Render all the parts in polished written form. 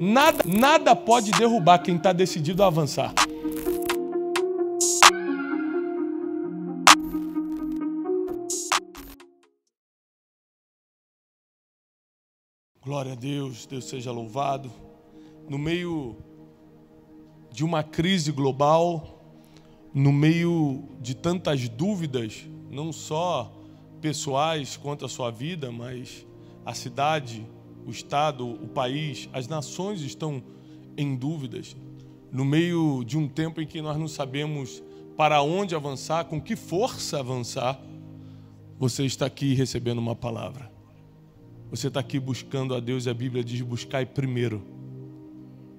Nada pode derrubar quem está decidido a avançar. Glória a Deus, Deus seja louvado. No meio de uma crise global, no meio de tantas dúvidas, não só pessoais quanto a sua vida, mas a cidade, o estado, o país, as nações estão em dúvidas. No meio de um tempo em que nós não sabemos para onde avançar, com que força avançar, você está aqui recebendo uma palavra. Você está aqui buscando a Deus e a Bíblia diz: buscai primeiro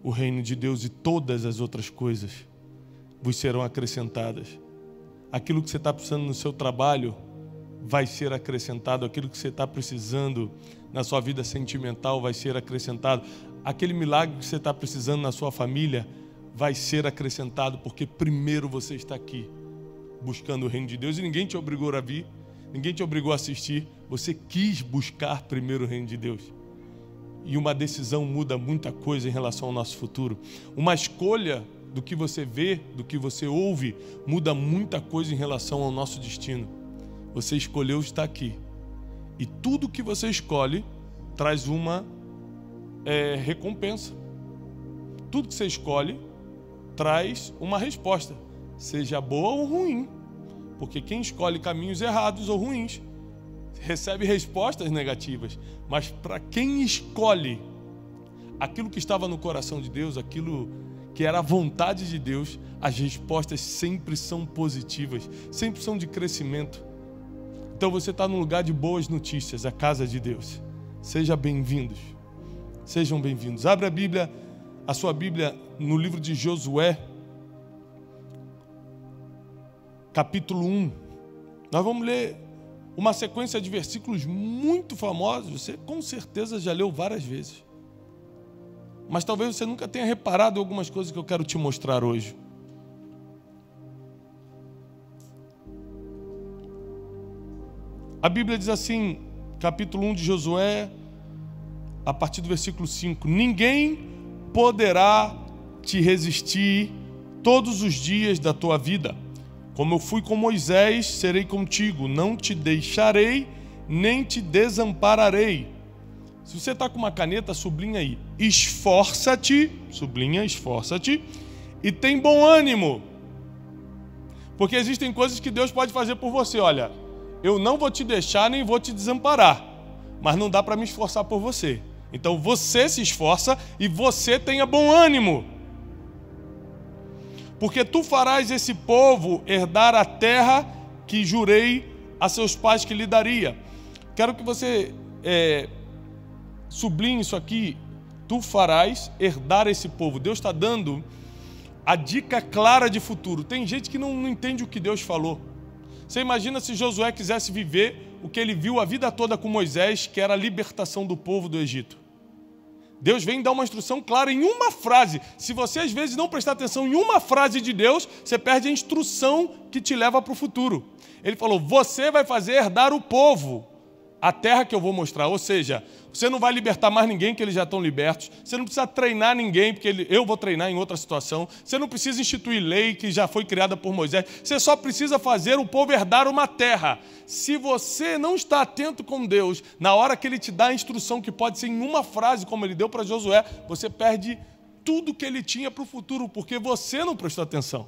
o reino de Deus e todas as outras coisas vos serão acrescentadas. Aquilo que você está precisando no seu trabalho vai ser acrescentado. Aquilo que você está precisando na sua vida sentimental vai ser acrescentado. Aquele milagre que você está precisando na sua família vai ser acrescentado, porque primeiro você está aqui buscando o reino de Deus e ninguém te obrigou a vir, ninguém te obrigou a assistir. Você quis buscar primeiro o reino de Deus. E uma decisão muda muita coisa em relação ao nosso futuro. Uma escolha do que você vê, do que você ouve, muda muita coisa em relação ao nosso destino. Você escolheu estar aqui. E tudo que você escolhe traz uma recompensa. Tudo que você escolhe traz uma resposta, seja boa ou ruim. Porque quem escolhe caminhos errados ou ruins recebe respostas negativas. Mas para quem escolhe aquilo que estava no coração de Deus, aquilo que era a vontade de Deus, as respostas sempre são positivas, sempre são de crescimento. Então você está num lugar de boas notícias, a casa de Deus. Sejam bem-vindos. Sejam bem-vindos. Abre a Bíblia, a sua Bíblia, no livro de Josué, capítulo 1. Nós vamos ler uma sequência de versículos muito famosos. Você com certeza já leu várias vezes. Mas talvez você nunca tenha reparado em algumas coisas que eu quero te mostrar hoje. A Bíblia diz assim, capítulo 1 de Josué, a partir do versículo 5. Ninguém poderá te resistir todos os dias da tua vida. Como eu fui com Moisés, serei contigo. Não te deixarei, nem te desampararei. Se você está com uma caneta, sublinha aí. Esforça-te, sublinha, esforça-te, e tem bom ânimo. Porque existem coisas que Deus pode fazer por você. Olha, eu não vou te deixar, nem vou te desamparar, mas não dá para me esforçar por você. Então você se esforça e você tenha bom ânimo. Porque tu farás esse povo herdar a terra que jurei a seus pais que lhe daria. Quero que você sublinhe isso aqui. Tu farás herdar esse povo. Deus está dando a dica clara de futuro. Tem gente que não entende o que Deus falou. Você imagina se Josué quisesse viver o que ele viu a vida toda com Moisés, que era a libertação do povo do Egito. Deus vem dar uma instrução clara em uma frase. Se você às vezes não prestar atenção em uma frase de Deus, você perde a instrução que te leva para o futuro. Ele falou: você vai fazer herdar o povo a terra que eu vou mostrar. Ou seja, você não vai libertar mais ninguém, que eles já estão libertos. Você não precisa treinar ninguém, porque eu vou treinar em outra situação. Você não precisa instituir lei que já foi criada por Moisés. Você só precisa fazer o povo herdar uma terra. Se você não está atento com Deus, na hora que Ele te dá a instrução, que pode ser em uma frase, como Ele deu para Josué, você perde tudo que Ele tinha para o futuro, porque você não prestou atenção.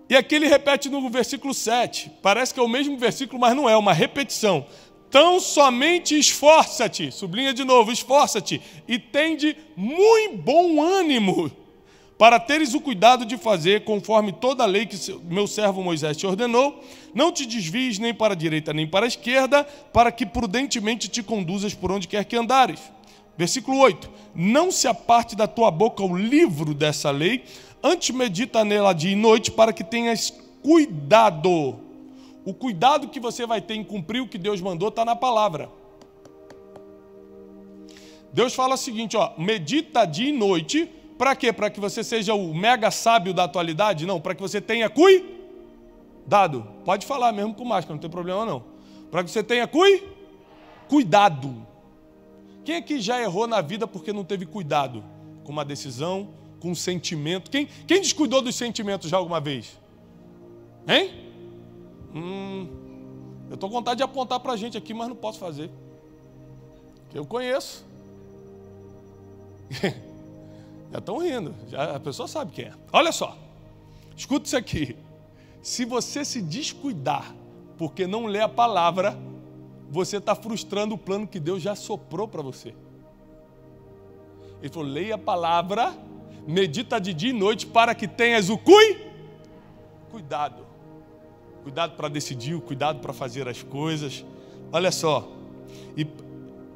E aqui ele repete no versículo 7. Parece que é o mesmo versículo, mas não é, uma repetição. Tão somente esforça-te, sublinha de novo, esforça-te, e tende muito bom ânimo, para teres o cuidado de fazer conforme toda a lei que meu servo Moisés te ordenou. Não te desvies nem para a direita nem para a esquerda, para que prudentemente te conduzas por onde quer que andares. Versículo 8. Não se aparte da tua boca o livro dessa lei, antes medita nela dia e noite, para que tenhas cuidado. O cuidado que você vai ter em cumprir o que Deus mandou está na palavra. Deus fala o seguinte, medita dia e noite. Para quê? Para que você seja o mega sábio da atualidade? Não, para que você tenha cuidado. Pode falar mesmo com máscara, não tem problema não. Para que você tenha cuidado. Quem aqui já errou na vida porque não teve cuidado com uma decisão, com um sentimento? Quem descuidou dos sentimentos já alguma vez? Hein? Eu estou com vontade de apontar para a gente aqui, mas não posso fazer. Eu conheço. Já estão rindo, já, a pessoa sabe quem é. Olha só, escuta isso aqui. Se você se descuidar porque não lê a palavra, você está frustrando o plano que Deus já soprou para você. Ele falou, leia a palavra, medita de dia e noite para que tenhas o cuidado. Cuidado para decidir, cuidado para fazer as coisas. Olha só. E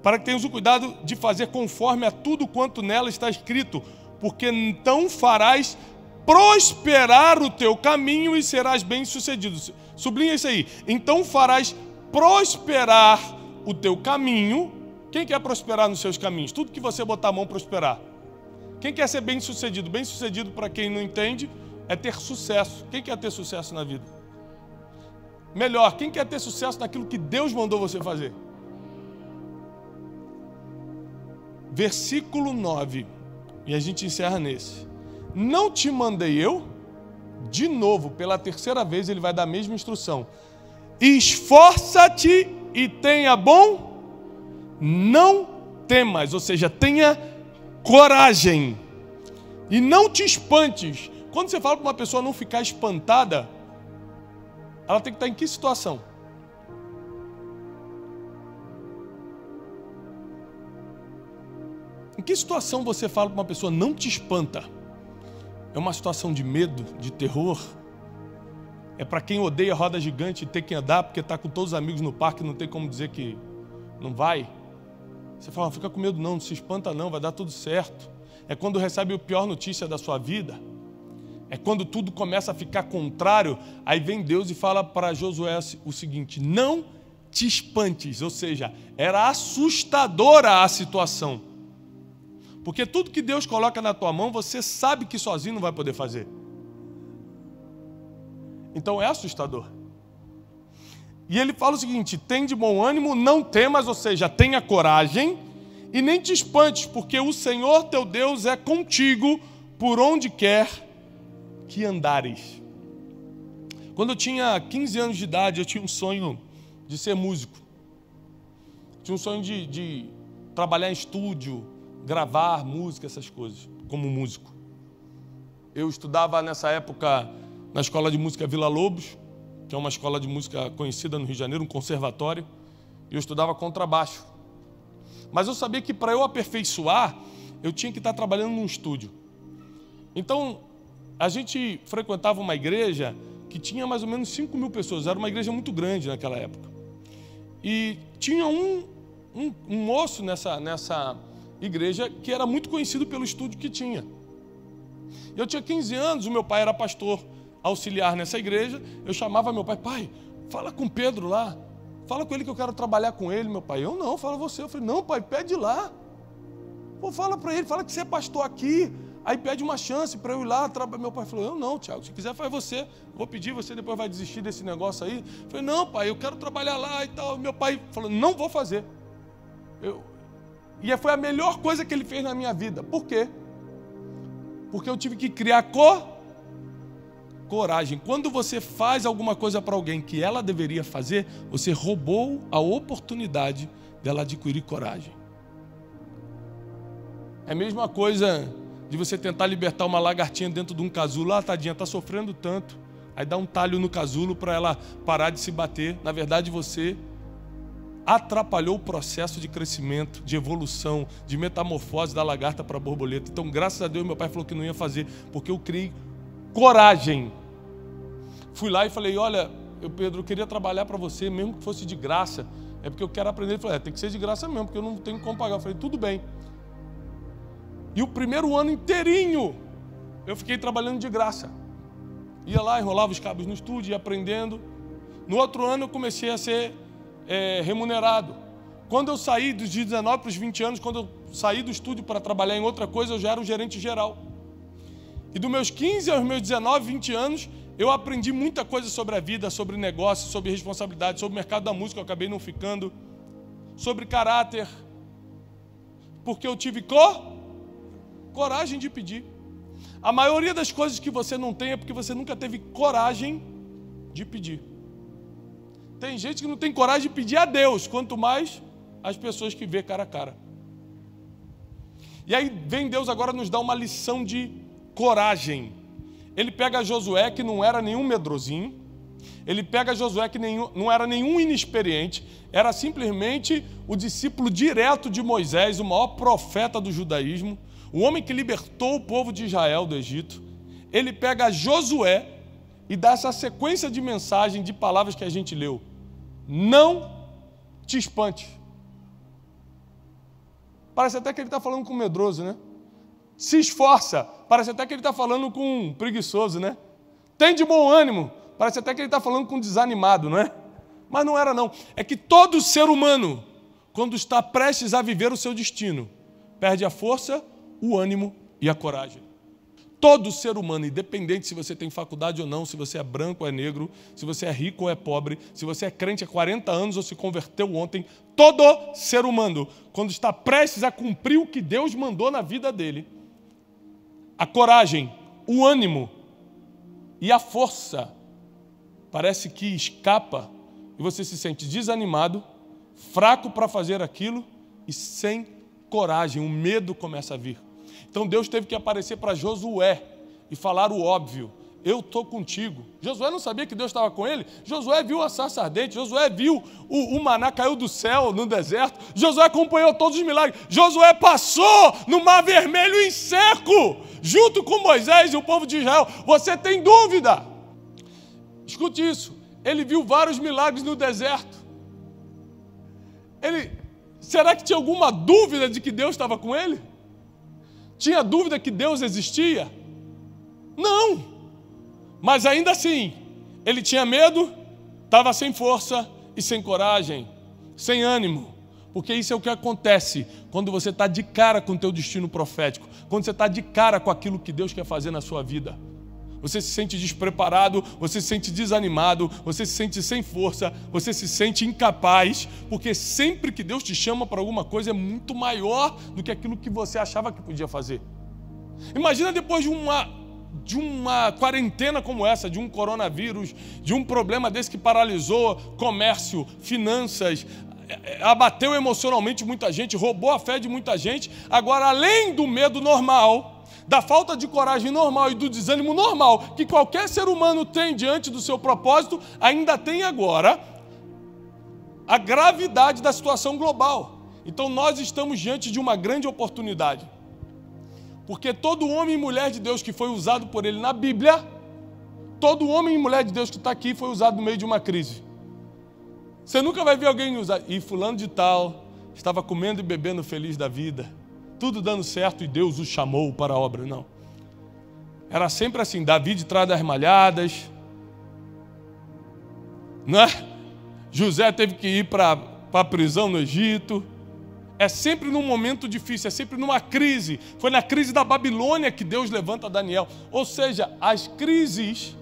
para que tenhas o cuidado de fazer conforme a tudo quanto nela está escrito, porque então farás prosperar o teu caminho e serás bem-sucedido. Sublinha isso aí. Então farás prosperar o teu caminho. Quem quer prosperar nos seus caminhos? Tudo que você botar a mão prosperar. Quem quer ser bem-sucedido? Bem-sucedido, para quem não entende, é ter sucesso. Quem quer ter sucesso na vida? Melhor, quem quer ter sucesso naquilo que Deus mandou você fazer? Versículo 9, e a gente encerra nesse. Não te mandei eu? De novo, pela terceira vez, ele vai dar a mesma instrução. Esforça-te e tenha bom, não temas, ou seja, tenha coragem. E não te espantes. Quando você fala para uma pessoa não ficar espantada, ela tem que estar em que situação? Em que situação você fala para uma pessoa não te espanta? É uma situação de medo, de terror? É para quem odeia roda gigante e ter que andar porque está com todos os amigos no parque e não tem como dizer que não vai? Você fala, não fica com medo não se espanta não, vai dar tudo certo. É quando recebe a pior notícia da sua vida. É quando tudo começa a ficar contrário, aí vem Deus e fala para Josué o seguinte, não te espantes, ou seja, era assustadora a situação. Porque tudo que Deus coloca na tua mão, você sabe que sozinho não vai poder fazer. Então é assustador. E ele fala o seguinte, tem de bom ânimo, não temas, ou seja, tenha coragem, e nem te espantes, porque o Senhor teu Deus é contigo por onde quer que andares. Quando eu tinha 15 anos de idade, eu tinha um sonho de ser músico. Tinha um sonho de trabalhar em estúdio, gravar música, essas coisas, como músico. Eu estudava nessa época na Escola de Música Vila Lobos, que é uma escola de música conhecida no Rio de Janeiro, um conservatório, e eu estudava contrabaixo. Mas eu sabia que para eu aperfeiçoar, eu tinha que estar trabalhando num estúdio. Então, a gente frequentava uma igreja que tinha mais ou menos 5.000 pessoas, era uma igreja muito grande naquela época. E tinha um moço nessa igreja que era muito conhecido pelo estúdio que tinha. Eu tinha 15 anos, o meu pai era pastor auxiliar nessa igreja, eu chamava meu pai, pai, fala com Pedro lá, fala com ele que eu quero trabalhar com ele, meu pai. Eu não, fala você. Eu falei, não pai, pede lá. Pô, fala para ele, fala que você é pastor aqui, aí pede uma chance para eu ir lá. Meu pai falou, eu não, Tiago, se quiser faz você, vou pedir, você depois vai desistir desse negócio aí. Eu falei, não pai, eu quero trabalhar lá e tal. Meu pai falou, não vou fazer. E foi a melhor coisa que ele fez na minha vida. Por quê? Porque eu tive que criar coragem. Quando você faz alguma coisa para alguém que ela deveria fazer, você roubou a oportunidade dela adquirir coragem. É a mesma coisa de você tentar libertar uma lagartinha dentro de um casulo. Ah, tadinha, está sofrendo tanto. Aí dá um talho no casulo para ela parar de se bater. Na verdade, você atrapalhou o processo de crescimento, de evolução, de metamorfose da lagarta para a borboleta. Então, graças a Deus, meu pai falou que não ia fazer, porque eu criei coragem. Fui lá e falei, olha, Pedro, eu queria trabalhar para você, mesmo que fosse de graça. É porque eu quero aprender. Ele falou, tem que ser de graça mesmo, porque eu não tenho como pagar. Eu falei, tudo bem. E o primeiro ano inteirinho, eu fiquei trabalhando de graça. Ia lá, enrolava os cabos no estúdio, ia aprendendo. No outro ano, eu comecei a ser remunerado. Quando eu saí dos 19 para os 20 anos, quando eu saí do estúdio para trabalhar em outra coisa, eu já era o gerente geral. E dos meus 15 aos meus 19, 20 anos, eu aprendi muita coisa sobre a vida, sobre negócio, sobre responsabilidade, sobre o mercado da música, eu acabei não ficando, sobre caráter. Porque eu tive coragem de pedir. A maioria das coisas que você não tem é porque você nunca teve coragem de pedir. Tem gente que não tem coragem de pedir a Deus, quanto mais as pessoas que vê cara a cara. E aí vem Deus agora nos dar uma lição de coragem. Ele pega Josué, que não era nenhum medrosinho. Ele pega Josué, que não era nenhum inexperiente. Era simplesmente o discípulo direto de Moisés, o maior profeta do judaísmo. O homem que libertou o povo de Israel do Egito. Ele pega Josué e dá essa sequência de mensagem, de palavras que a gente leu. Não te espante. Parece até que ele está falando com um medroso, né? Se esforça. Parece até que ele está falando com um preguiçoso, né? Tem de bom ânimo. Parece até que ele está falando com um desanimado, não é? Mas não era, não. É que todo ser humano, quando está prestes a viver o seu destino, perde a força, o ânimo e a coragem. Todo ser humano, independente se você tem faculdade ou não, se você é branco ou é negro, se você é rico ou é pobre, se você é crente há 40 anos ou se converteu ontem, todo ser humano, quando está prestes a cumprir o que Deus mandou na vida dele, a coragem, o ânimo e a força parece que escapa e você se sente desanimado, fraco para fazer aquilo e sem coragem, o medo começa a vir. Então Deus teve que aparecer para Josué e falar o óbvio. Eu estou contigo. Josué não sabia que Deus estava com ele. Josué viu a sarça ardente. Josué viu o maná caiu do céu no deserto. Josué acompanhou todos os milagres. Josué passou no Mar Vermelho em seco, junto com Moisés e o povo de Israel. Você tem dúvida? Escute isso. Ele viu vários milagres no deserto. Será que tinha alguma dúvida de que Deus estava com ele? Tinha dúvida que Deus existia? Não. Mas ainda assim, ele tinha medo, estava sem força e sem coragem, sem ânimo. Porque isso é o que acontece quando você está de cara com o teu destino profético, quando você está de cara com aquilo que Deus quer fazer na sua vida. Você se sente despreparado, você se sente desanimado, você se sente sem força, você se sente incapaz, porque sempre que Deus te chama para alguma coisa é muito maior do que aquilo que você achava que podia fazer. Imagina depois de uma quarentena como essa, de um coronavírus, de um problema desse que paralisou comércio, finanças, abateu emocionalmente muita gente, roubou a fé de muita gente. Agora, além do medo normal, da falta de coragem normal e do desânimo normal que qualquer ser humano tem diante do seu propósito, ainda tem agora a gravidade da situação global. Então nós estamos diante de uma grande oportunidade. Porque todo homem e mulher de Deus que foi usado por ele na Bíblia, todo homem e mulher de Deus que está aqui foi usado no meio de uma crise. Você nunca vai ver alguém usar, e fulano de tal estava comendo e bebendo feliz da vida, tudo dando certo e Deus o chamou para a obra. Não. Era sempre assim, Davi de trás das malhadas, né? José teve que ir para a prisão no Egito. É sempre num momento difícil, é sempre numa crise. Foi na crise da Babilônia que Deus levanta Daniel. Ou seja, as crises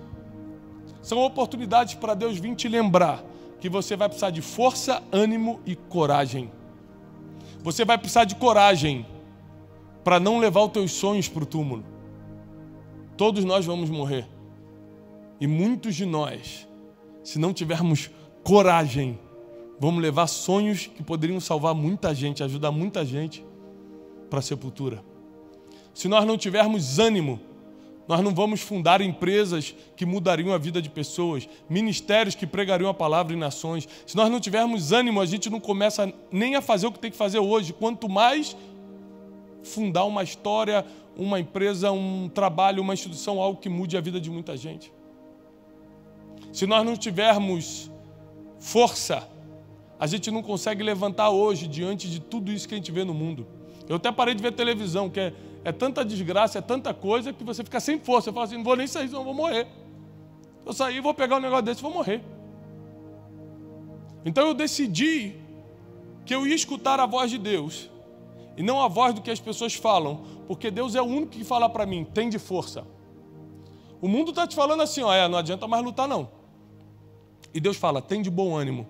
são oportunidades para Deus vir te lembrar que você vai precisar de força, ânimo e coragem. Você vai precisar de coragem para não levar os teus sonhos para o túmulo. Todos nós vamos morrer. E muitos de nós, se não tivermos coragem, vamos levar sonhos que poderiam salvar muita gente, ajudar muita gente para a sepultura. Se nós não tivermos ânimo, nós não vamos fundar empresas que mudariam a vida de pessoas, ministérios que pregariam a palavra em nações. Se nós não tivermos ânimo, a gente não começa nem a fazer o que tem que fazer hoje, quanto mais fundar uma história, uma empresa, um trabalho, uma instituição, algo que mude a vida de muita gente. Se nós não tivermos força, a gente não consegue levantar hoje diante de tudo isso que a gente vê no mundo. Eu até parei de ver televisão, que é tanta desgraça, é tanta coisa, que você fica sem força. Você fala assim, não vou nem sair, senão eu vou morrer. Se eu sair, vou pegar um negócio desse e vou morrer. Então eu decidi que eu ia escutar a voz de Deus e não a voz do que as pessoas falam, porque Deus é o único que fala para mim, tem de força. O mundo está te falando assim, ó, não adianta mais lutar não. E Deus fala, tem de bom ânimo.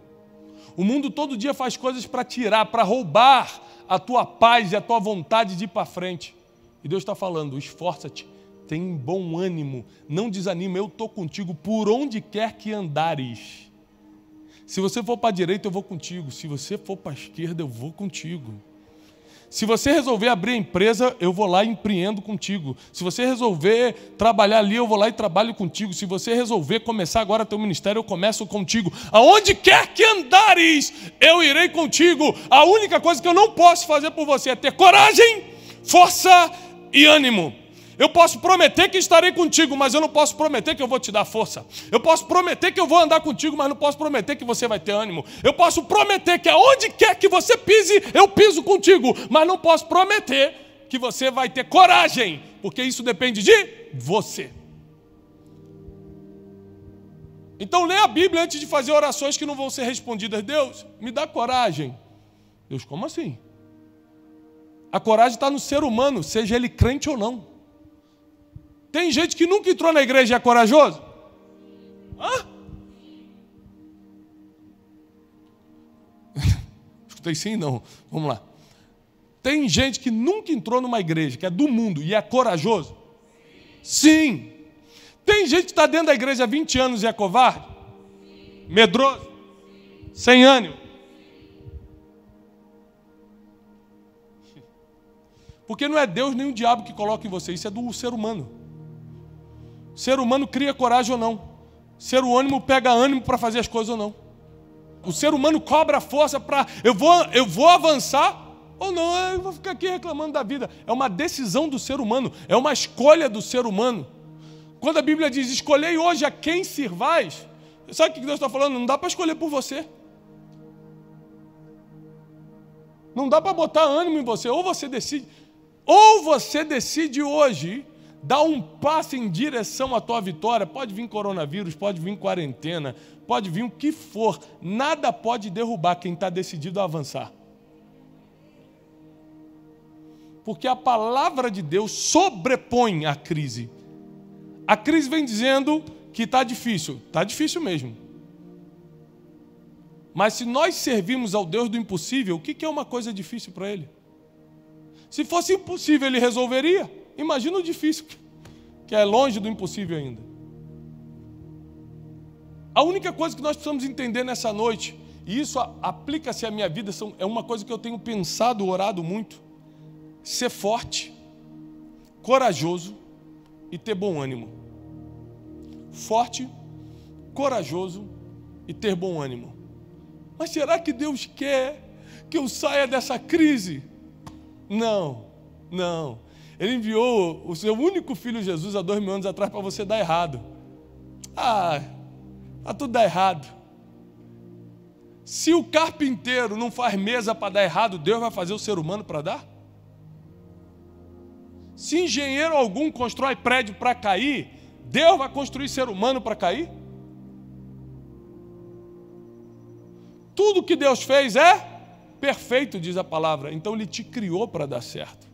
O mundo todo dia faz coisas para tirar, para roubar a tua paz e a tua vontade de ir para frente. E Deus está falando, esforça-te, tem bom ânimo, não desanima, eu estou contigo por onde quer que andares. Se você for para a direita, eu vou contigo. Se você for para a esquerda, eu vou contigo. Se você resolver abrir a empresa, eu vou lá e empreendo contigo. Se você resolver trabalhar ali, eu vou lá e trabalho contigo. Se você resolver começar agora teu ministério, eu começo contigo. Aonde quer que andares, eu irei contigo. A única coisa que eu não posso fazer por você é ter coragem, força e ânimo. Eu posso prometer que estarei contigo, mas eu não posso prometer que eu vou te dar força. Eu posso prometer que eu vou andar contigo, mas não posso prometer que você vai ter ânimo. Eu posso prometer que aonde quer que você pise, eu piso contigo, mas não posso prometer que você vai ter coragem, porque isso depende de você. Então lê a Bíblia antes de fazer orações que não vão ser respondidas. Deus, me dá coragem. Deus, como assim? A coragem está no ser humano, seja ele crente ou não. Tem gente que nunca entrou na igreja e é corajoso? Hã? Escutei sim, não. Vamos lá. Tem gente que nunca entrou numa igreja, que é do mundo, e é corajoso? Sim. Tem gente que está dentro da igreja há 20 anos e é covarde? Medroso? Sem ânimo? Porque não é Deus nem o diabo que coloca em você, isso é do ser humano. O ser humano cria coragem ou não. O ser humano pega ânimo para fazer as coisas ou não. O ser humano cobra força para eu vou avançar ou não, eu vou ficar aqui reclamando da vida. É uma decisão do ser humano, é uma escolha do ser humano. Quando a Bíblia diz, escolhei hoje a quem sirvais, sabe o que Deus está falando? Não dá para escolher por você. Não dá para botar ânimo em você. Ou você decide hoje dar um passo em direção à tua vitória. Pode vir coronavírus, pode vir quarentena, pode vir o que for. Nada pode derrubar quem está decidido a avançar. Porque a palavra de Deus sobrepõe a crise. A crise vem dizendo que está difícil mesmo. Mas se nós servimos ao Deus do impossível, o que é uma coisa difícil para Ele? Se fosse impossível, Ele resolveria. Imagina o difícil, que é longe do impossível ainda. A única coisa que nós precisamos entender nessa noite, e isso aplica-se à minha vida, é uma coisa que eu tenho pensado, orado muito: ser forte, corajoso e ter bom ânimo. Forte, corajoso e ter bom ânimo. Mas será que Deus quer que eu saia dessa crise? Não. Ele enviou o seu único filho Jesus há 2000 anos atrás para você dar errado. Para tudo dar errado. Se o carpinteiro não faz mesa para dar errado, Deus vai fazer o ser humano para dar? Se engenheiro algum constrói prédio para cair, Deus vai construir ser humano para cair? Tudo que Deus fez é perfeito, diz a palavra. Então Ele te criou para dar certo.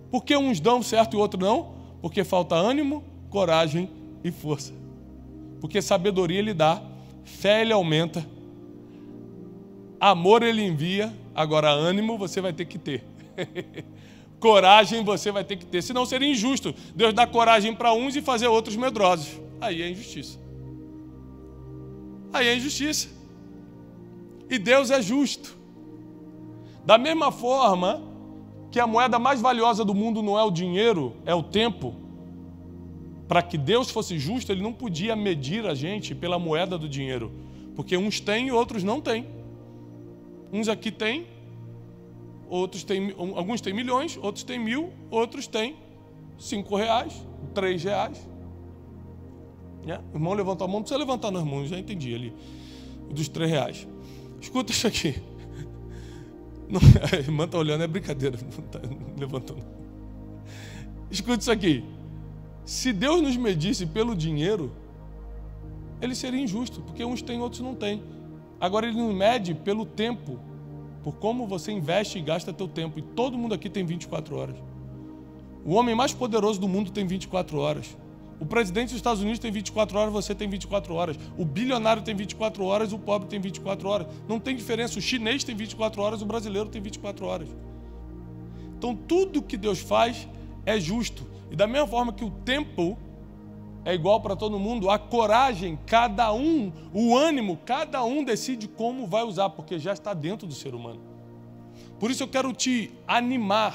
Por que uns dão certo e outros não? Porque falta ânimo, coragem e força. Porque sabedoria Ele dá, fé Ele aumenta, amor Ele envia, agora ânimo você vai ter que ter. Coragem você vai ter que ter, senão seria injusto Deus dar coragem para uns e fazer outros medrosos. Aí é injustiça. E Deus é justo. Da mesma forma que a moeda mais valiosa do mundo não é o dinheiro, é o tempo. Para que Deus fosse justo, Ele não podia medir a gente pela moeda do dinheiro. Porque uns têm e outros não têm. Uns aqui têm, alguns têm milhões, outros têm 1.000, outros têm R$5, R$3. O irmão levantou a mão, não precisa levantar não, irmão, já entendi ali. Dos R$3. Escuta isso aqui. Não, a irmã está olhando, é brincadeira, não está levantando. Escuta isso aqui. Se Deus nos medisse pelo dinheiro, Ele seria injusto, porque uns têm, outros não têm. Agora Ele nos mede pelo tempo, por como você investe e gasta teu tempo. E todo mundo aqui tem 24 horas. O homem mais poderoso do mundo tem 24 horas. O presidente dos Estados Unidos tem 24 horas, você tem 24 horas. O bilionário tem 24 horas, o pobre tem 24 horas. Não tem diferença. O chinês tem 24 horas, o brasileiro tem 24 horas. Então tudo que Deus faz é justo. E da mesma forma que o tempo é igual para todo mundo, a coragem, cada um, o ânimo, cada um decide como vai usar, porque já está dentro do ser humano. Por isso eu quero te animar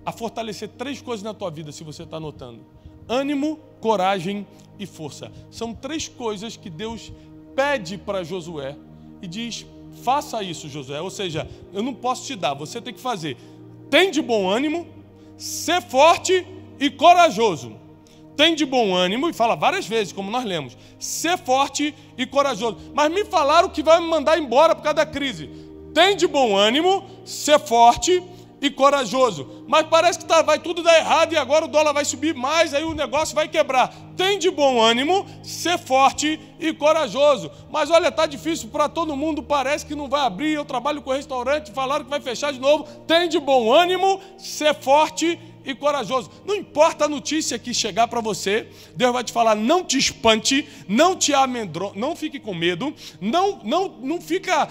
a fortalecer 3 coisas na tua vida, se você está anotando: ânimo, coragem e força. São 3 coisas que Deus pede para Josué e diz: faça isso, Josué. Ou seja, eu não posso te dar, você tem que fazer. Tem de bom ânimo, ser forte e corajoso. Tem de bom ânimo, e fala várias vezes, como nós lemos, ser forte e corajoso. Mas me falaram que vai me mandar embora por causa da crise. Tem de bom ânimo, ser forte e corajoso. Mas parece que vai tudo dar errado e agora o dólar vai subir mais, aí o negócio vai quebrar. Tem de bom ânimo, ser forte e corajoso. Mas olha, está difícil para todo mundo, parece que não vai abrir. Eu trabalho com restaurante, falaram que vai fechar de novo. Tem de bom ânimo, ser forte e corajoso. Não importa a notícia que chegar para você, Deus vai te falar: não te espante, não te amedronte, não fique com medo, não fica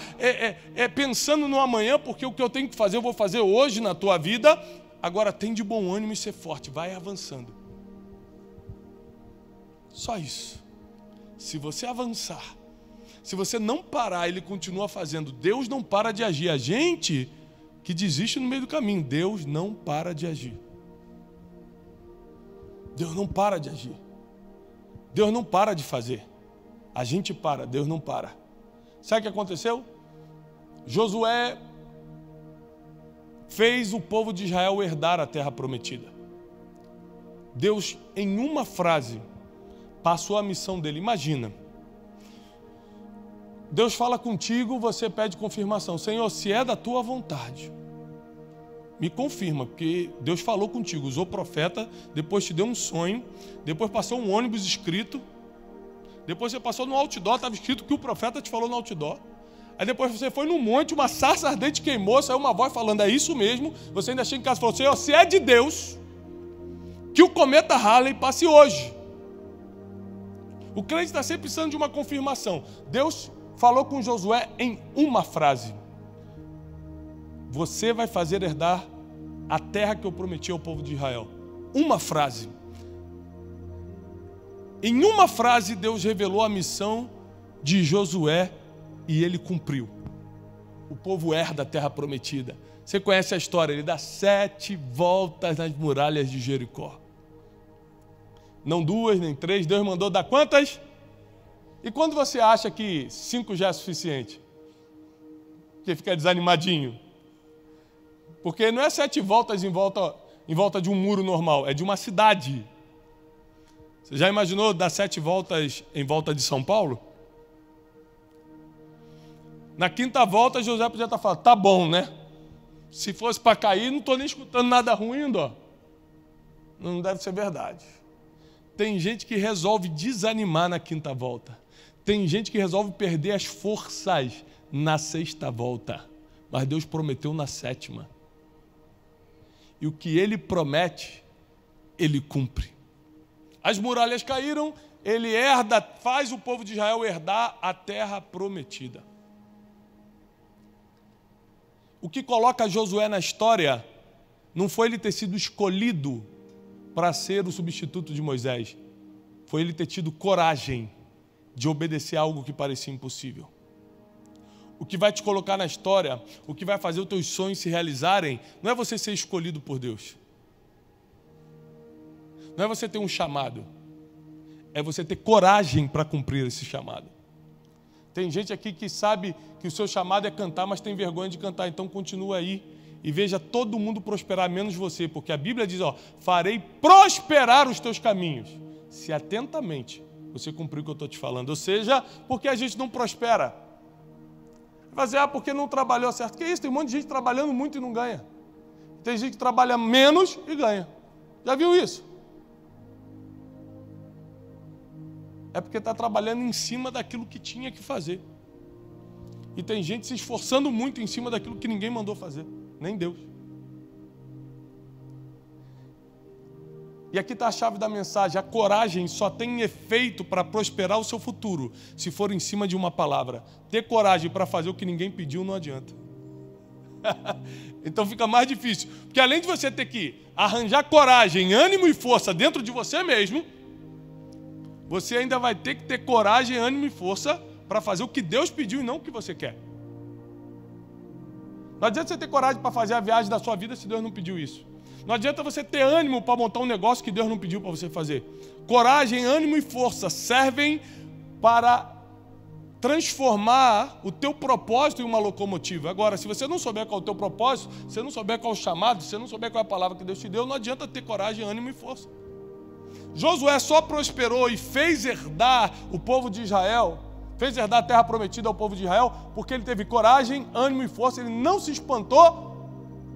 pensando no amanhã, porque o que eu tenho que fazer, eu vou fazer hoje na tua vida. Agora tem de bom ânimo e ser forte, vai avançando. Só isso. Se você avançar, se você não parar, Ele continua fazendo. Deus não para de agir. A gente que desiste no meio do caminho, Deus não para de agir. Deus não para de agir. Deus não para de fazer. A gente para, Deus não para. Sabe o que aconteceu? Josué fez o povo de Israel herdar a terra prometida. Deus, em uma frase, passou a missão dele. Imagina, Deus fala contigo, você pede confirmação: Senhor, se é da tua vontade, me confirma, porque Deus falou contigo, usou profeta, depois te deu um sonho, depois passou um ônibus escrito, depois você passou no outdoor, estava escrito que o profeta te falou no outdoor. Aí depois você foi no monte, uma sarça ardente queimou, saiu uma voz falando: é isso mesmo. Você ainda chega em casa e falou: Senhor, se é de Deus, que o cometa Halley passe hoje. O crente está sempre precisando de uma confirmação. Deus falou com Josué em uma frase: você vai fazer herdar a terra que eu prometi ao povo de Israel. Uma frase. Em uma frase, Deus revelou a missão de Josué e ele cumpriu. O povo herda a terra prometida. Você conhece a história, ele dá 7 voltas nas muralhas de Jericó. Não 2, nem 3, Deus mandou dar quantas? E quando você acha que 5 já é suficiente? Porque fica desanimadinho. Porque não é 7 voltas em volta de um muro normal, é de uma cidade. Você já imaginou dar 7 voltas em volta de São Paulo? Na 5ª volta, José podia estar falando: tá bom, né? Se fosse para cair, não estou nem escutando nada ruim ainda. Ó. Não deve ser verdade. Tem gente que resolve desanimar na 5ª volta. Tem gente que resolve perder as forças na 6ª volta. Mas Deus prometeu na 7ª. E o que Ele promete, Ele cumpre. As muralhas caíram, Ele faz o povo de Israel herdar a terra prometida. O que coloca Josué na história não foi ele ter sido escolhido para ser o substituto de Moisés. Foi ele ter tido coragem de obedecer a algo que parecia impossível. O que vai te colocar na história, o que vai fazer os teus sonhos se realizarem, não é você ser escolhido por Deus. Não é você ter um chamado. É você ter coragem para cumprir esse chamado. Tem gente aqui que sabe que o seu chamado é cantar, mas tem vergonha de cantar. Então continua aí e veja todo mundo prosperar, menos você. Porque a Bíblia diz, farei prosperar os teus caminhos. Se atentamente você cumprir o que eu estou te falando. Ou seja, porque a gente não prospera. Vai dizer, porque não trabalhou certo. Que isso? Tem um monte de gente trabalhando muito e não ganha. Tem gente que trabalha menos e ganha. Já viu isso? É porque está trabalhando em cima daquilo que tinha que fazer. E tem gente se esforçando muito em cima daquilo que ninguém mandou fazer. Nem Deus. E aqui está a chave da mensagem. A coragem só tem efeito para prosperar o seu futuro se for em cima de uma palavra. Ter coragem para fazer o que ninguém pediu não adianta. Então fica mais difícil. Porque além de você ter que arranjar coragem, ânimo e força dentro de você mesmo, você ainda vai ter que ter coragem, ânimo e força para fazer o que Deus pediu e não o que você quer. Não adianta você ter coragem para fazer a viagem da sua vida se Deus não pediu isso. Não adianta você ter ânimo para montar um negócio que Deus não pediu para você fazer. Coragem, ânimo e força servem para transformar o teu propósito em uma locomotiva. Agora, se você não souber qual é o teu propósito, se você não souber qual é o chamado, se você não souber qual é a palavra que Deus te deu, não adianta ter coragem, ânimo e força. Josué só prosperou e fez herdar o povo de Israel, fez herdar a terra prometida ao povo de Israel, porque ele teve coragem, ânimo e força, ele não se espantou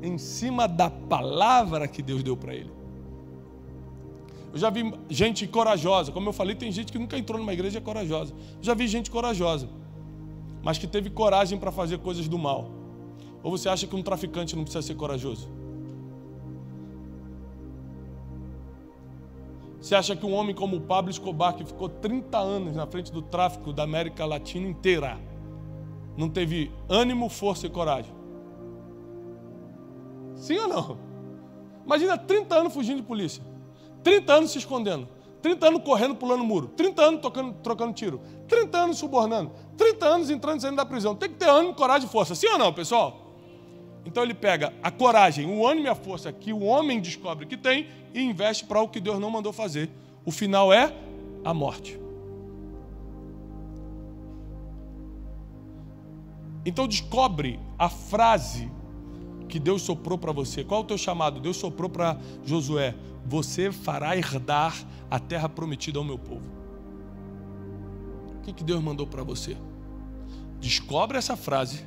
em cima da palavra que Deus deu para ele. Eu já vi gente corajosa, como eu falei, tem gente que nunca entrou numa igreja e é corajosa. Eu já vi gente corajosa, mas que teve coragem para fazer coisas do mal. Ou você acha que um traficante não precisa ser corajoso? Você acha que um homem como o Pablo Escobar, que ficou 30 anos na frente do tráfico da América Latina inteira, não teve ânimo, força e coragem? Sim ou não? Imagina 30 anos fugindo de polícia, 30 anos se escondendo, 30 anos correndo, pulando muro, 30 anos trocando tiro, 30 anos subornando, 30 anos entrando e saindo da prisão. Tem que ter ânimo, coragem e força. Sim ou não, pessoal? Então ele pega a coragem, o ânimo e a força que o homem descobre que tem e investe para o que Deus não mandou fazer. O final é a morte. Então descobre a frase que Deus soprou para você. Qual é o teu chamado? Deus soprou para Josué: você fará herdar a terra prometida ao meu povo. O que Deus mandou para você? Descobre essa frase,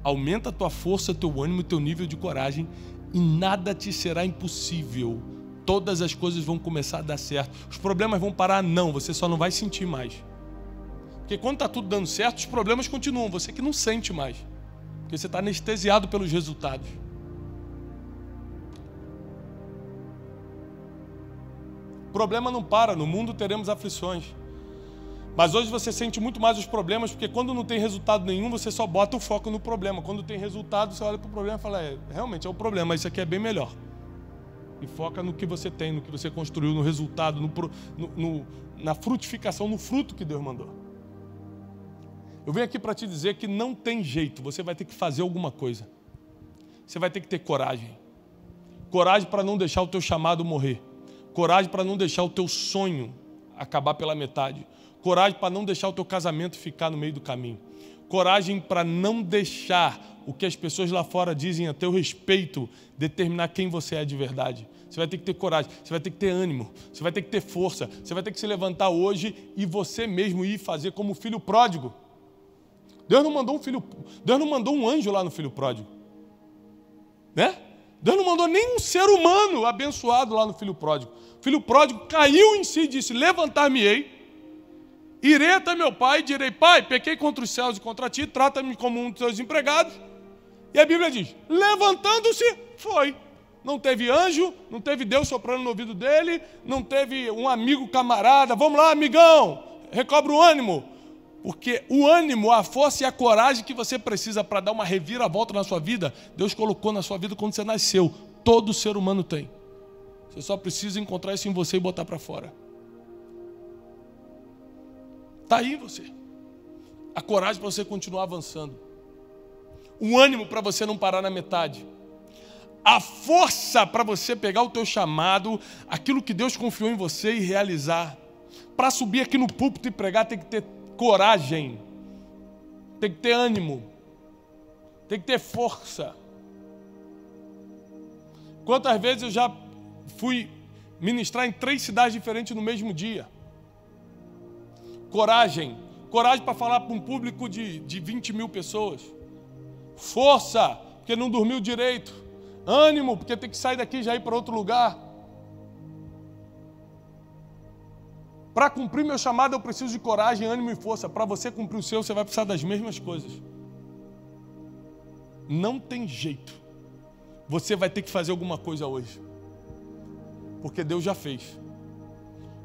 aumenta a tua força, teu ânimo e teu nível de coragem, e nada te será impossível. Todas as coisas vão começar a dar certo. Os problemas vão parar? Não, você só não vai sentir mais. Porque quando está tudo dando certo, os problemas continuam, você que não sente mais. Porque você está anestesiado pelos resultados. O problema não para, no mundo teremos aflições. Mas hoje você sente muito mais os problemas, porque quando não tem resultado nenhum, você só bota o foco no problema. Quando tem resultado, você olha para o problema e fala: realmente é o problema, mas isso aqui é bem melhor. E foca no que você tem, no que você construiu, no resultado, na frutificação, no fruto que Deus mandou. Eu venho aqui para te dizer que não tem jeito, você vai ter que fazer alguma coisa. Você vai ter que ter coragem. Coragem para não deixar o teu chamado morrer. Coragem para não deixar o teu sonho acabar pela metade. Coragem para não deixar o teu casamento ficar no meio do caminho. Coragem para não deixar o que as pessoas lá fora dizem a teu respeito determinar quem você é de verdade. Você vai ter que ter coragem, você vai ter que ter ânimo, você vai ter que ter força, você vai ter que se levantar hoje e você mesmo ir fazer como o filho pródigo. Deus não mandou um anjo lá no filho pródigo, né? Deus não mandou nem um ser humano abençoado lá no filho pródigo. O filho pródigo caiu em si e disse: levantar-me-ei, irei até meu pai e direi: pai, pequei contra os céus e contra ti, trata-me como um dos teus empregados. E a Bíblia diz: levantando-se, foi. Não teve anjo, não teve Deus soprando no ouvido dele, não teve um amigo camarada: vamos lá, amigão, recobra o ânimo. Porque o ânimo, a força e a coragem que você precisa para dar uma reviravolta na sua vida, Deus colocou na sua vida quando você nasceu. Todo ser humano tem. Você só precisa encontrar isso em você e botar para fora. Está aí você. A coragem para você continuar avançando. O ânimo para você não parar na metade. A força para você pegar o teu chamado, aquilo que Deus confiou em você e realizar. Para subir aqui no púlpito e pregar, tem que ter coragem, tem que ter ânimo, tem que ter força. Quantas vezes eu já fui ministrar em 3 cidades diferentes no mesmo dia? Coragem para falar para um público de 20 mil pessoas. Força, porque não dormiu direito. Ânimo, porque tem que sair daqui e já ir para outro lugar. Para cumprir meu chamado, eu preciso de coragem, ânimo e força. Para você cumprir o seu, você vai precisar das mesmas coisas. Não tem jeito. Você vai ter que fazer alguma coisa hoje. Porque Deus já fez.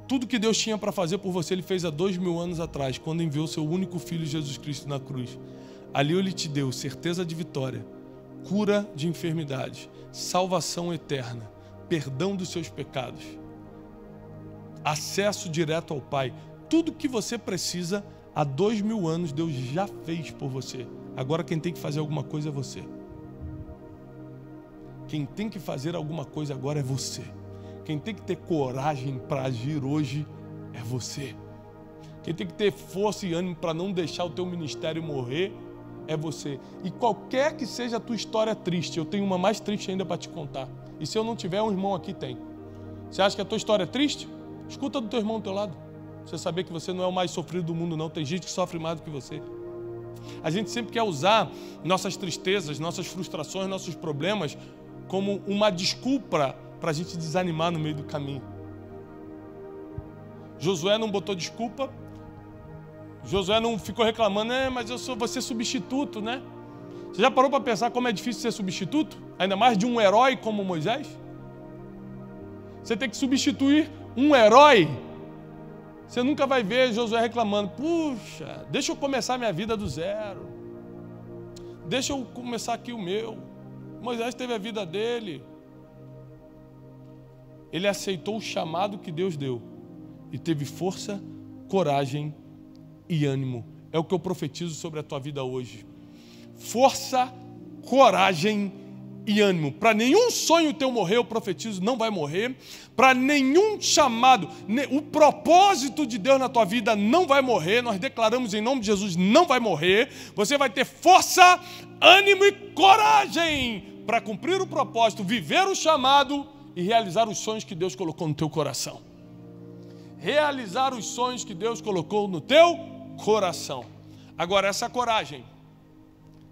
Tudo que Deus tinha para fazer por você, Ele fez há 2000 anos atrás, quando enviou seu único Filho, Jesus Cristo, na cruz. Ali Ele te deu certeza de vitória, cura de enfermidades, salvação eterna, perdão dos seus pecados, acesso direto ao Pai. Tudo que você precisa, há 2000 anos Deus já fez por você. Agora quem tem que fazer alguma coisa é você. Quem tem que fazer alguma coisa agora é você. Quem tem que ter coragem para agir hoje é você. Quem tem que ter força e ânimo para não deixar o teu ministério morrer é você. E qualquer que seja a tua história triste, eu tenho uma mais triste ainda para te contar. E se eu não tiver, um irmão aqui tem. Você acha que a tua história é triste? Escuta do teu irmão do teu lado. Você saber que você não é o mais sofrido do mundo, não. Tem gente que sofre mais do que você. A gente sempre quer usar nossas tristezas, nossas frustrações, nossos problemas como uma desculpa para a gente desanimar no meio do caminho. Josué não botou desculpa. Josué não ficou reclamando, mas vou ser substituto, né? Você já parou para pensar como é difícil ser substituto? Ainda mais de um herói como Moisés? Você tem que substituir um herói. Você nunca vai ver Josué reclamando, puxa, deixa eu começar minha vida do zero. Deixa eu começar aqui o meu. Moisés teve a vida dele. Ele aceitou o chamado que Deus deu e teve força, coragem e ânimo. É o que eu profetizo sobre a tua vida hoje. Força, coragem e ânimo. Para nenhum sonho teu morrer, eu profetizo, não vai morrer. Para nenhum chamado, o propósito de Deus na tua vida não vai morrer. Nós declaramos em nome de Jesus, não vai morrer. Você vai ter força, ânimo e coragem para cumprir o propósito, viver o chamado e realizar os sonhos que Deus colocou no teu coração. Realizar os sonhos que Deus colocou no teu coração. Agora, essa coragem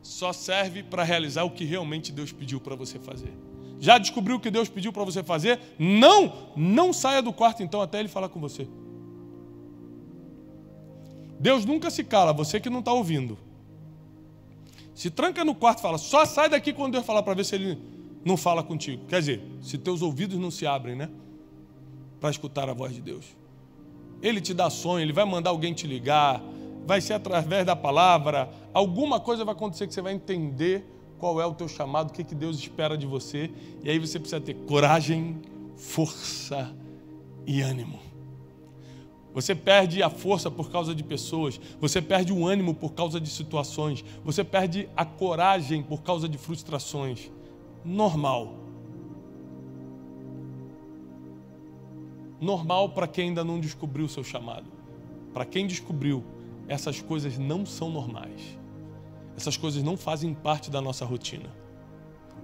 só serve para realizar o que realmente Deus pediu para você fazer. Já descobriu o que Deus pediu para você fazer? Não saia do quarto então até Ele falar com você. Deus nunca se cala, você que não está ouvindo. Se tranca no quarto e fala, só sai daqui quando Deus falar, para ver se Ele não fala contigo. Quer dizer, se teus ouvidos não se abrem, né? Para escutar a voz de Deus. Ele te dá sonho, Ele vai mandar alguém te ligar, vai ser através da palavra, alguma coisa vai acontecer que você vai entender qual é o teu chamado, o que Deus espera de você, e aí você precisa ter coragem, força e ânimo. Você perde a força por causa de pessoas, você perde o ânimo por causa de situações, você perde a coragem por causa de frustrações. Normal. Normal para quem ainda não descobriu o seu chamado. Para quem descobriu, essas coisas não são normais. Essas coisas não fazem parte da nossa rotina.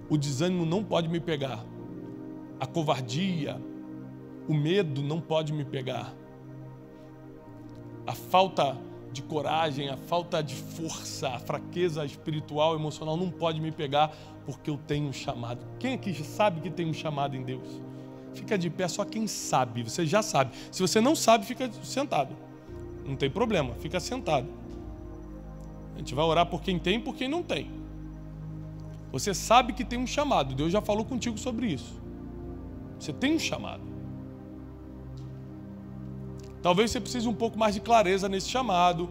O desânimo não pode me pegar. A covardia, o medo não pode me pegar. A falta de coragem, a falta de força, a fraqueza espiritual, emocional não pode me pegar porque eu tenho um chamado. Quem aqui sabe que tem um chamado em Deus? Fica de pé só quem sabe, você já sabe. Se você não sabe, fica sentado. Não tem problema, fica sentado. A gente vai orar por quem tem e por quem não tem. Você sabe que tem um chamado, Deus já falou contigo sobre isso. Você tem um chamado. Talvez você precise um pouco mais de clareza nesse chamado.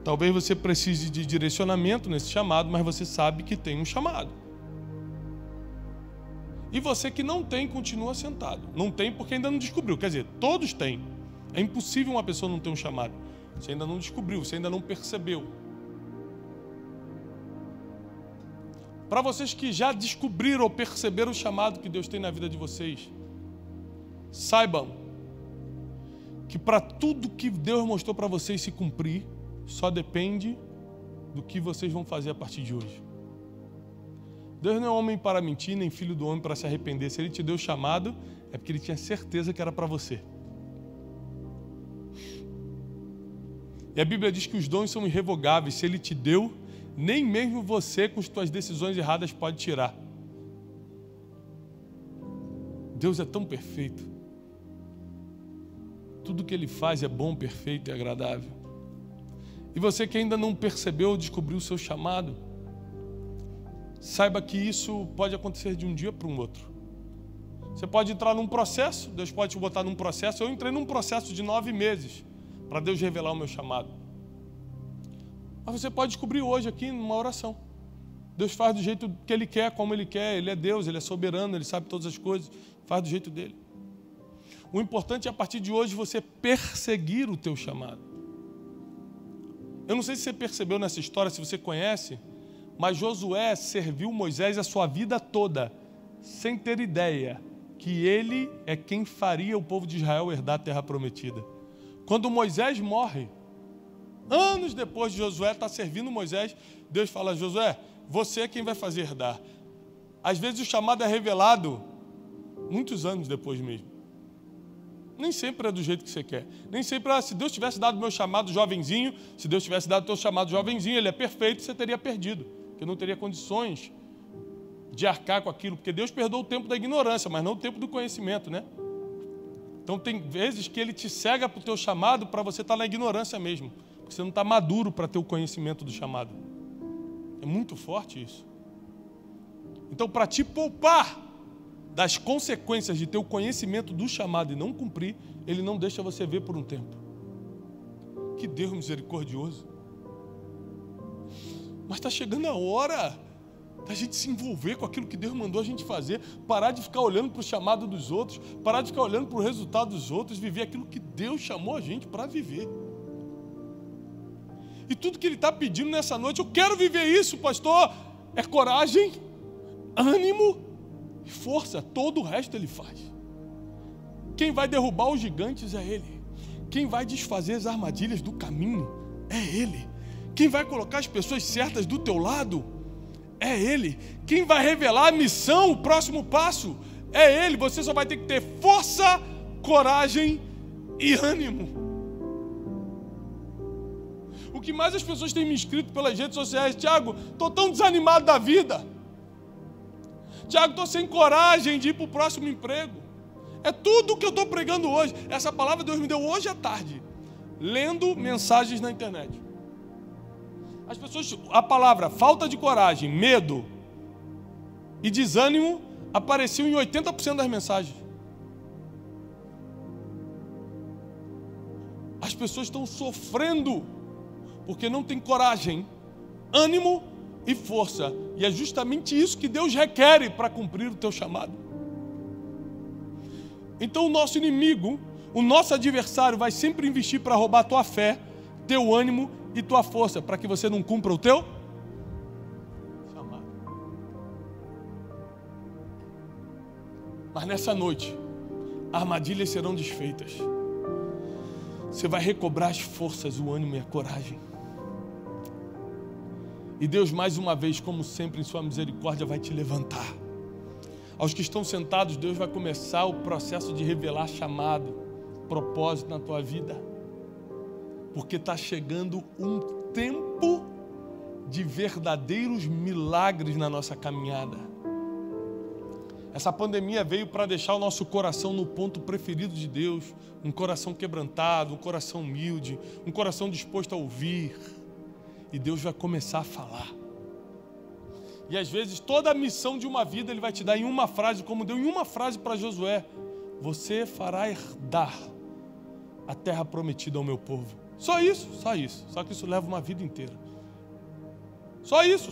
Talvez você precise de direcionamento nesse chamado, mas você sabe que tem um chamado. E você que não tem, continua sentado. Não tem porque ainda não descobriu. Quer dizer, todos têm. É impossível uma pessoa não ter um chamado. Você ainda não descobriu, você ainda não percebeu. Para vocês que já descobriram ou perceberam o chamado que Deus tem na vida de vocês, saibam que para tudo que Deus mostrou para vocês se cumprir, só depende do que vocês vão fazer a partir de hoje. Deus não é homem para mentir, nem filho do homem para se arrepender. Se Ele te deu chamado, é porque Ele tinha certeza que era para você. E a Bíblia diz que os dons são irrevogáveis. Se Ele te deu, nem mesmo você, com as suas decisões erradas, pode tirar. Deus é tão perfeito. Tudo que Ele faz é bom, perfeito e agradável. E você que ainda não percebeu ou descobriu o seu chamado, saiba que isso pode acontecer de um dia para um outro. Você pode entrar num processo, Deus pode te botar num processo. Eu entrei num processo de 9 meses para Deus revelar o meu chamado. Mas você pode descobrir hoje aqui numa oração. Deus faz do jeito que Ele quer, como Ele quer. Ele é Deus, Ele é soberano, Ele sabe todas as coisas. Faz do jeito dEle. O importante é, a partir de hoje, você perseguir o teu chamado. Eu não sei se você percebeu nessa história, se você conhece, mas Josué serviu Moisés a sua vida toda, sem ter ideia que ele é quem faria o povo de Israel herdar a terra prometida. Quando Moisés morre, anos depois de Josué estar servindo Moisés, Deus fala: Josué, você é quem vai fazer herdar. Às vezes o chamado é revelado muitos anos depois mesmo. Nem sempre é do jeito que você quer. Nem sempre, se Deus tivesse dado o meu chamado jovenzinho, se Deus tivesse dado o teu chamado jovenzinho, ele é perfeito, você teria perdido. Porque não teria condições de arcar com aquilo. Porque Deus perdoa o tempo da ignorância, mas não o tempo do conhecimento, né? Então tem vezes que Ele te cega para o teu chamado para você estar na ignorância mesmo. Porque você não está maduro para ter o conhecimento do chamado. É muito forte isso. Então, para te poupar das consequências de ter o conhecimento do chamado e não cumprir, Ele não deixa você ver por um tempo. Que Deus misericordioso. Mas está chegando a hora da gente se envolver com aquilo que Deus mandou a gente fazer, parar de ficar olhando para o chamado dos outros, parar de ficar olhando para o resultado dos outros, viver aquilo que Deus chamou a gente para viver. E tudo que Ele está pedindo nessa noite, eu quero viver isso, pastor, é coragem, ânimo e força. Todo o resto Ele faz. Quem vai derrubar os gigantes é Ele. Quem vai desfazer as armadilhas do caminho é Ele. Quem vai colocar as pessoas certas do teu lado é Ele. Quem vai revelar a missão, o próximo passo, é Ele. Você só vai ter que ter força, coragem e ânimo. O que mais as pessoas têm me escrito pelas redes sociais: Tiago, estou tão desanimado da vida. Tiago, estou sem coragem de ir para o próximo emprego. É tudo o que eu estou pregando hoje. Essa palavra Deus me deu hoje à tarde, lendo mensagens na internet. As pessoas, a palavra falta de coragem, medo e desânimo apareciam em 80% das mensagens. As pessoas estão sofrendo porque não tem coragem, ânimo e força. E é justamente isso que Deus requer para cumprir o teu chamado. Então o nosso inimigo, o nosso adversário vai sempre investir para roubar a tua fé, teu ânimo e tua força, para que você não cumpra o teu chamado. Mas nessa noite, armadilhas serão desfeitas. Você vai recobrar as forças, o ânimo e a coragem. E Deus, mais uma vez, como sempre, em sua misericórdia, vai te levantar. Aos que estão sentados, Deus vai começar o processo de revelar chamado, propósito na tua vida. Porque está chegando um tempo de verdadeiros milagres na nossa caminhada. Essa pandemia veio para deixar o nosso coração no ponto preferido de Deus, um coração quebrantado, um coração humilde, um coração disposto a ouvir. E Deus vai começar a falar. E às vezes toda a missão de uma vida Ele vai te dar em uma frase, como deu em uma frase para Josué: você fará herdar a terra prometida ao meu povo. Só isso, só isso. Só que isso leva uma vida inteira. Só isso,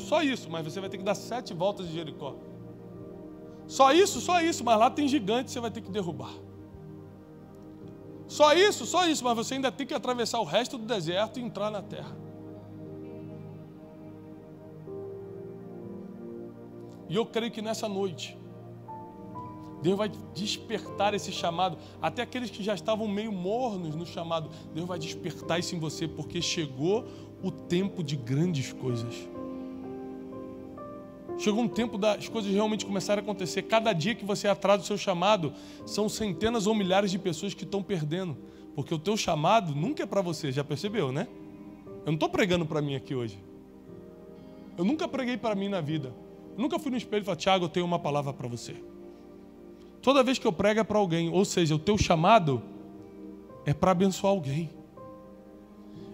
mas você vai ter que dar 7 voltas de Jericó. Só isso, mas lá tem gigante, você vai ter que derrubar. Só isso, mas você ainda tem que atravessar o resto do deserto e entrar na terra. E eu creio que nessa noite, Deus vai despertar esse chamado. Até aqueles que já estavam meio mornos no chamado, Deus vai despertar isso em você, porque chegou o tempo de grandes coisas. Chegou um tempo das coisas realmente começarem a acontecer. Cada dia que você atrasa o seu chamado, são centenas ou milhares de pessoas que estão perdendo. Porque o teu chamado nunca é para você, já percebeu, né? Eu não estou pregando para mim aqui hoje. Eu nunca preguei para mim na vida. Eu nunca fui no espelho e falei: Tiago, eu tenho uma palavra para você. Toda vez que eu prego é para alguém. Ou seja, o teu chamado é para abençoar alguém.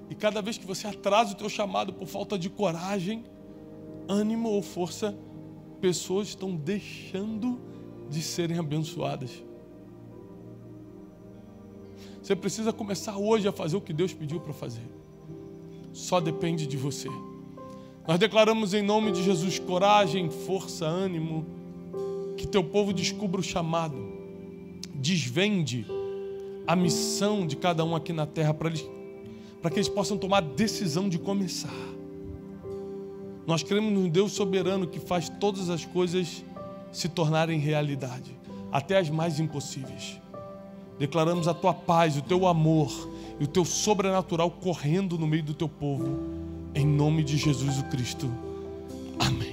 E cada vez que você atrasa o teu chamado por falta de coragem, ânimo ou força, pessoas estão deixando de serem abençoadas. Você precisa começar hoje a fazer o que Deus pediu para fazer. Só depende de você. Nós declaramos em nome de Jesus coragem, força, ânimo, que teu povo descubra o chamado, desvende a missão de cada um aqui na terra para que eles possam tomar a decisão de começar. Nós cremos num Deus soberano que faz todas as coisas se tornarem realidade, até as mais impossíveis. Declaramos a tua paz, o teu amor e o teu sobrenatural correndo no meio do teu povo, em nome de Jesus o Cristo. Amém.